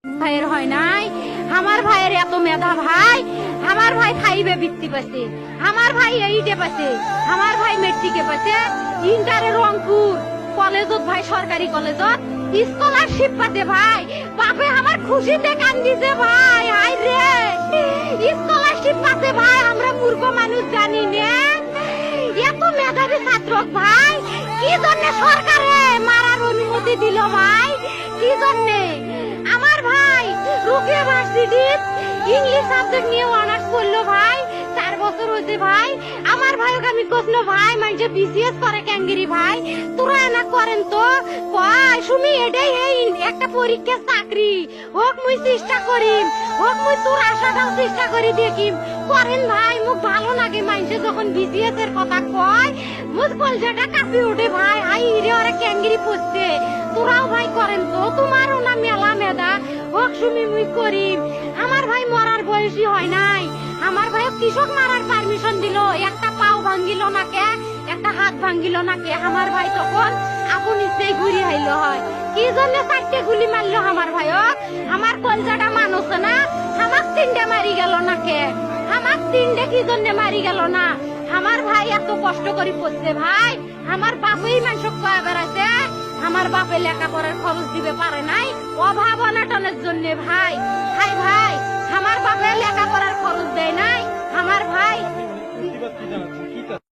ভাইয়ের হয় নাই, আমার ভাইয়ের এত মেধা ভাই, আমার ভাই ফাইভে বৃত্তি পাচ্ছে, আমার ভাই এইটে পাচ্ছে, আমার ভাই মেট্রিকে পাচ্ছে, ইন্টারে রংপুর কলেজত ভাই সরকারি কলেজত স্কলারশিপ পাতে ভাই, বাপে আমার খুশিতে কান্দিছে ভাই, হাই রে স্কলারশিপ পাতে ভাই, আমরা মূর্খ মানুষ জানি না এত মেধাবী ছাত্র ভাই, কি জন্য সরকারে মারার অনুমতি দিল ভাই, কি জন্যে? আমার ভাই রুকিয়া ভার্সিটির ইংলিশ সাবজেক্ট নিয়ে অনার্স করলো ভাই, 4 বছর হয়েছে ভাই। আমার ভাইকে আমি কইলো ভাই মানুষে বিসিএস করে ক্যাঙ্গেরি ভাই, তোরা না করেন তো কয় সুমি এটাই এই একটা পরীক্ষা চাকরি হোক, মুই চেষ্টা করিম, হোক মুই তোর আশাটাও চেষ্টা করি দেখিম, করেন ভাই। মুখ ভালো লাগে মানুষে যখন বিসিএস এর কথা কয়, মুখ কলজাটা কাঁপি ওঠে ভাই, হাই রে ওরা ক্যাঙ্গেরি পড়ছে, তোরাও ভাই করেন তো, তোমারও না মেলা মেধা, হোক সুমি মুই করিম। আমার ভাই মরার বয়সী হয় নাই, আমার ভাই কৃষক মারার পারমিশন দিল, একটা পাও ভাঙ্গিল না কে, একটা হাত ভাঙ্গিল না কে, আমার ভাই তখন আপন ইচ্ছেই ঘুরি হাইল হয়, কি জন্য 4টে গুলি মারলো আমার ভাই, আমার কলজাটা মানুষ না, আমার 3টে মারি গেল না কে, আমার 3টে কি জন্য মারি গেল না? আমার ভাই এত কষ্ট করে পড়ছে ভাই, আমার বাপেই মানুষ কয়া বেড়াইছে, আমার বাপে লেখাপড়ার খরচ দিবে পারে নাই, অভাব অনাটনের জন্য ভাই, ভাই ভাই আমার বাপে লেখাপড়ার খরচ দেয় নাই, আমার ভাই